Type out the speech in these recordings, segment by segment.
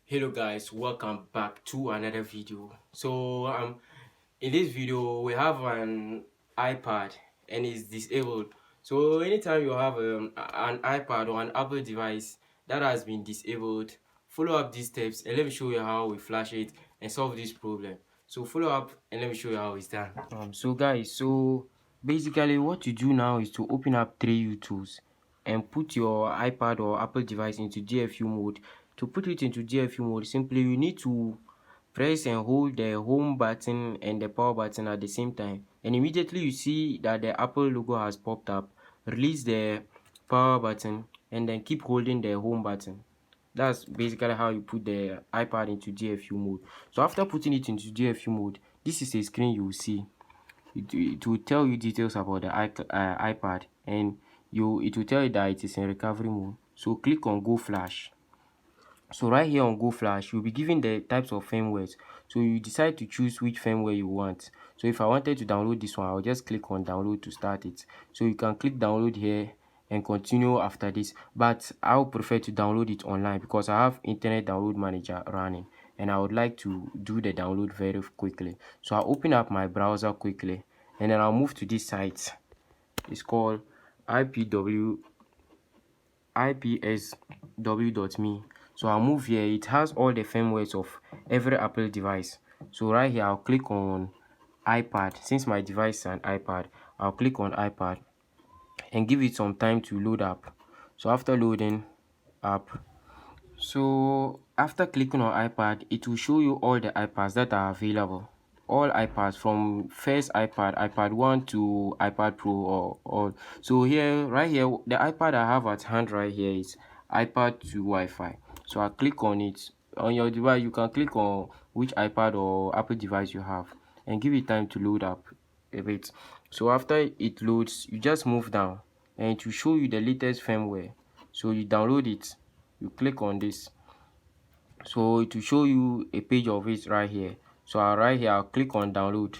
Hello guys, welcome back to another video. In this video we have an iPad and it's disabled. So anytime you have an iPad or an Apple device that has been disabled, follow up these steps and let me show you how we flash it and solve this problem. So follow up and let me show you how it's done. So basically what you do now is to open up 3U tools and put your iPad or Apple device into GFU mode. To put it into GFU mode, simply you need to press and hold the home button and the power button at the same time, and immediately you see that the Apple logo has popped up. Release the power button and then keep holding the home button. That's basically how you put the iPad into GFU mode. So after putting it into GFU mode, this is a screen you will see. It will tell you details about the iPad, and it will tell you that it is in recovery mode. So click on Go Flash. So right here on Go Flash, you'll be given the types of firmwares. So you decide to choose which firmware you want. So if I wanted to download this one, I'll just click on download to start it. So you can click download here and continue after this. But I would prefer to download it online because I have Internet Download Manager running and I would like to do the download very quickly. So I'll open up my browser quickly and then I'll move to this site. It's called ipsw.me. So I'll move here. It has all the firmwares of every Apple device. So right here I'll click on iPad. Since my device is an iPad, I'll click on iPad and give it some time to load up. So after loading up, so after clicking on iPad, it will show you all the iPads that are available. All iPads from first iPad 1 to iPad Pro or all. So here, right here, the iPad I have at hand right here is iPad to Wi-Fi. So I click on it. On your device, you can click on which iPad or Apple device you have and give it time to load up a bit. So after it loads, you just move down and it will show you the latest firmware. So you download it, you click on this, so it will show you a page of it right here. So right here I'll click on download.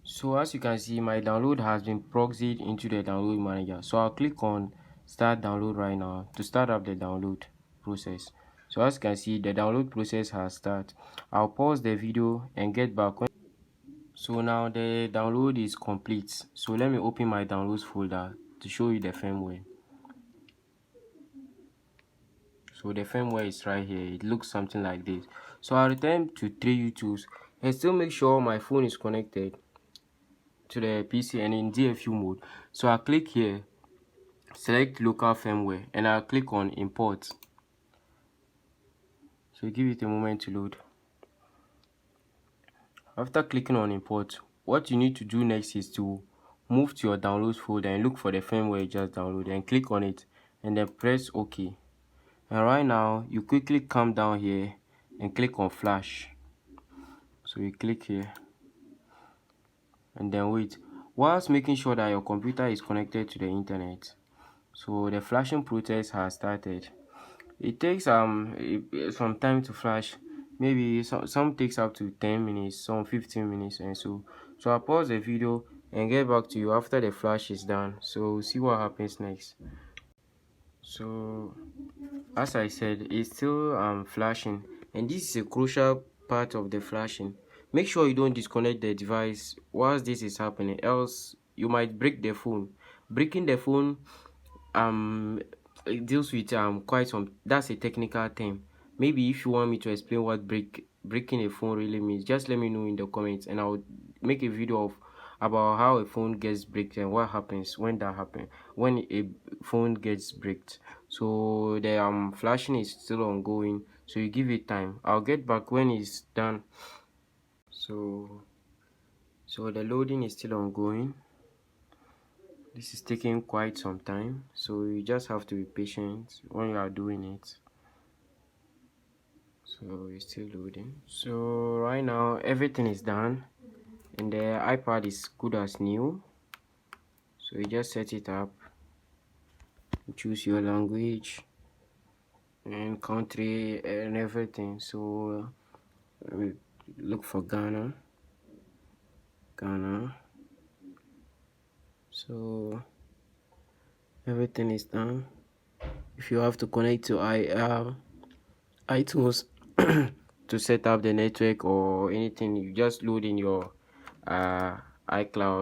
So as you can see, my download has been proxied into the download manager. So I'll click on start download right now to start up the download process. So as you can see, the download process has started. I'll pause the video and get back when. So now the download is complete. So let me open my downloads folder to show you the firmware. So the firmware is right here. It looks something like this. So I'll return to 3U tools and still make sure my phone is connected to the PC and in DFU mode. So I'll click here, select local firmware, and I'll click on import. So give it a moment to load. After clicking on import, what you need to do next is to move to your downloads folder and look for the firmware you just downloaded and click on it and then press OK. And right now you quickly come down here and click on flash. So you click here and then wait whilst making sure that your computer is connected to the internet. So the flashing process has started. It takes some time to flash. Maybe some takes up to 10 minutes, some 15 minutes and so. So I'll pause the video and get back to you after the flash is done. So see what happens next. So as I said, it's still flashing, and this is a crucial part of the flashing. Make sure you don't disconnect the device whilst this is happening, else you might break the phone. Breaking the phone it deals with quite some, that's a technical term. Maybe if you want me to explain what breaking a phone really means, just let me know in the comments and I'll make a video of about how a phone gets bricked and what happens when that happens, when a phone gets bricked. So the flashing is still ongoing, so you give it time. I'll get back when it's done. So the loading is still ongoing. This is taking quite some time, so you just have to be patient when you are doing it. So it's still loading. So right now everything is done and the iPad is good as new. So you just set it up, choose your language and country and everything. So we look for Ghana. So everything is done. If you have to connect to iTunes to set up the network or anything. You just load in your iCloud